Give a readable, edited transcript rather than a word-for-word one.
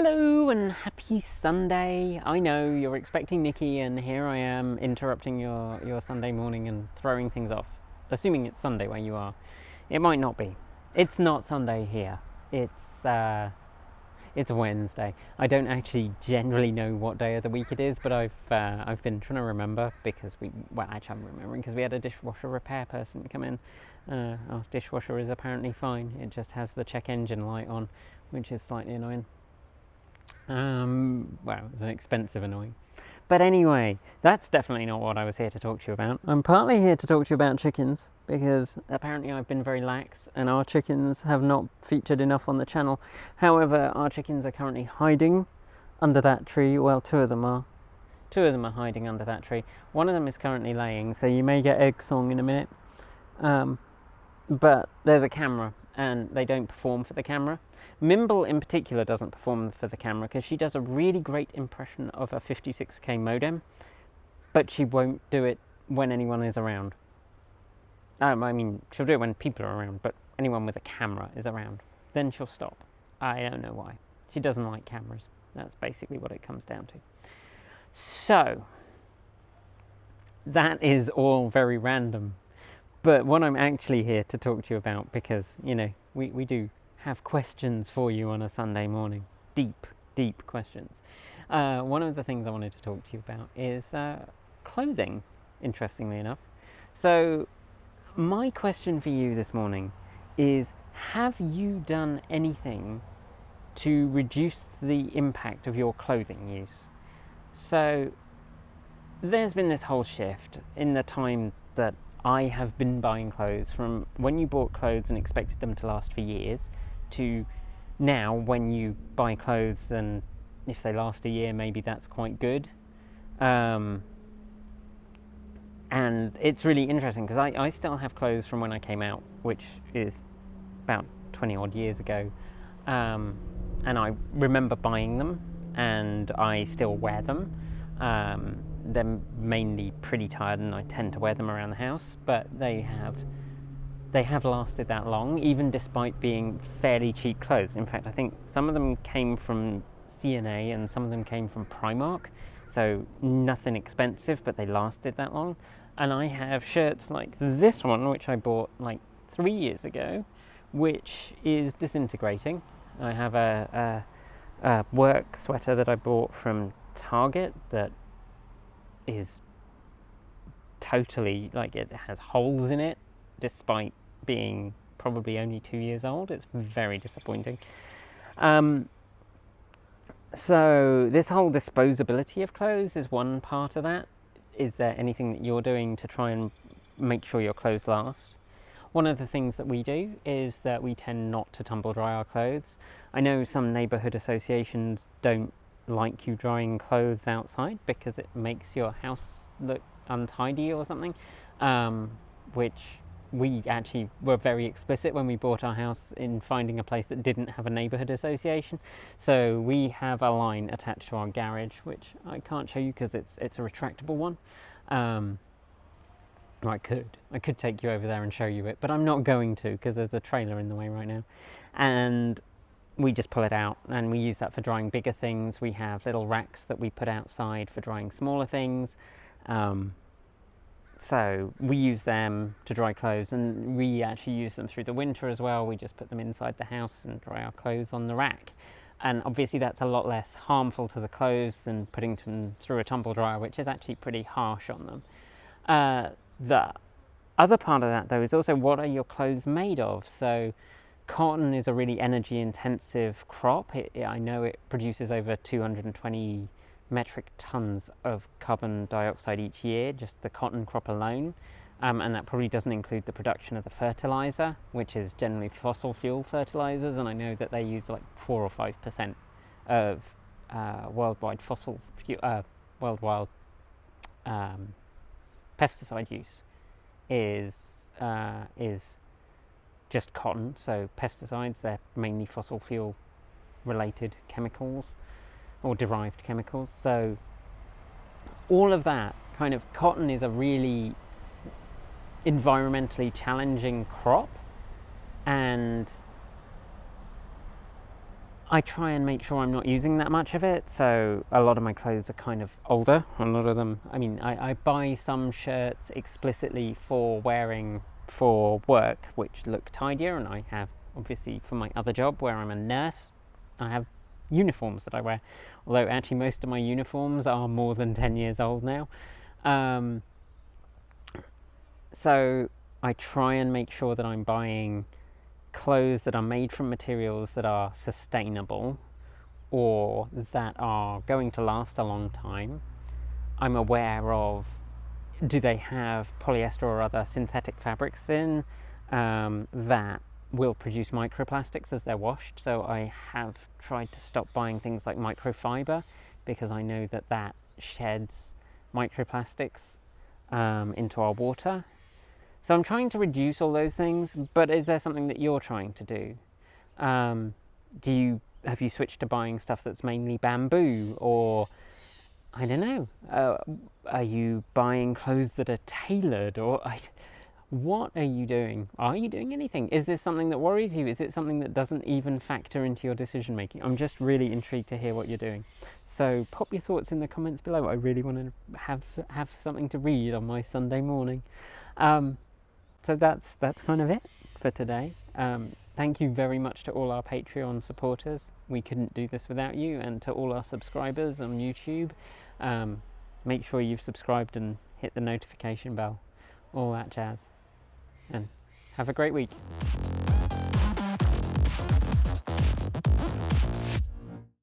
Hello and happy Sunday. I know you're expecting Nikki, and here I am interrupting your Sunday morning and throwing things off. Assuming it's Sunday where you are. It might not be. It's not Sunday here. It's Wednesday. I don't actually generally know what day of the week it is, but I've been trying to remember because I'm remembering because we had a dishwasher repair person come in. Our dishwasher is apparently fine. It just has the check engine light on, which is slightly annoying. It's an expensive annoying. But anyway, that's definitely not what I was here to talk to you about. I'm partly here to talk to you about chickens, because apparently I've been very lax and our chickens have not featured enough on the channel. However, our chickens are currently hiding under that tree. Well, two of them are. Two of them are hiding under that tree. One of them is currently laying, so you may get egg song in a minute. But there's a camera, and they don't perform for the camera. Mimble in particular doesn't perform for the camera because she does a really great impression of a 56k modem, but she won't do it when anyone is around. She'll do it when people are around, but anyone with a camera is around. Then she'll stop. I don't know why. She doesn't like cameras. That's basically what it comes down to. So, that is all very random. But what I'm actually here to talk to you about, because, we do have questions for you on a Sunday morning. Deep questions. One of the things I wanted to talk to you about is clothing, interestingly enough. So, my question for you this morning is, have you done anything to reduce the impact of your clothing use? So, there's been this whole shift in the time that I have been buying clothes, from when you bought clothes and expected them to last for years, to now when you buy clothes and if they last a year, maybe that's quite good. And it's really interesting because I still have clothes from when I came out, which is about 20 odd years ago. And I remember buying them and I still wear them. They're mainly pretty tired and I tend to wear them around the house, but they have lasted that long, even despite being fairly cheap clothes. In fact, I think some of them came from C&A and some of them came from Primark, so nothing expensive, but they lasted that long. And I have shirts like this one, which I bought like 3 years ago, which is disintegrating. I have a work sweater that I bought from Target that is totally, it has holes in it despite being probably only 2 years old. It's very disappointing. So this whole disposability of clothes is one part of that. Is there anything that you're doing to try and make sure your clothes last? One of the things that we do is that we tend not to tumble dry our clothes. I know some neighbourhood associations don't like you drying clothes outside because it makes your house look untidy or something, which we actually were very explicit when we bought our house in finding a place that didn't have a neighbourhood association. So we have a line attached to our garage, which I can't show you because it's a retractable one. I could take you over there and show you it, but I'm not going to because there's a trailer in the way right now. And we just pull it out and we use that for drying bigger things. We have little racks that we put outside for drying smaller things. So we use them to dry clothes, and we actually use them through the winter as well. We just put them inside the house and dry our clothes on the rack. And obviously that's a lot less harmful to the clothes than putting them through a tumble dryer, which is actually pretty harsh on them. The other part of that, though, is also what are your clothes made of? So cotton is a really energy intensive crop. I know it produces over 220 metric tons of carbon dioxide each year, just the cotton crop alone. And that probably doesn't include the production of the fertilizer, which is generally fossil fuel fertilizers. And I know that they use like 4 or 5% of worldwide pesticide use is just cotton. So pesticides, they're mainly fossil fuel related chemicals or derived chemicals. So all of that kind of cotton is a really environmentally challenging crop, and I try and make sure I'm not using that much of it, so a lot of my clothes are kind of older. A lot of them, I mean, I buy some shirts explicitly for wearing for work, which look tidier, and I have, obviously, for my other job where I'm a nurse, I have uniforms that I wear, although actually most of my uniforms are more than 10 years old now. So I try and make sure that I'm buying clothes that are made from materials that are sustainable or that are going to last a long time. I'm aware of, do they have polyester or other synthetic fabrics in that will produce microplastics as they're washed? So I have tried to stop buying things like microfiber because I know that that sheds microplastics into our water. So I'm trying to reduce all those things, but is there something that you're trying to do? Have you switched to buying stuff that's mainly bamboo, or I don't know, are you buying clothes that are tailored, or what are you doing? Are you doing anything? Is this something that worries you? Is it something that doesn't even factor into your decision making? I'm just really intrigued to hear what you're doing. So pop your thoughts in the comments below. I really want to have something to read on my Sunday morning. So that's kind of it for today. Thank you very much to all our Patreon supporters. We couldn't do this without you, and to all our subscribers on YouTube. Make sure you've subscribed and hit the notification bell, all that jazz. And have a great week.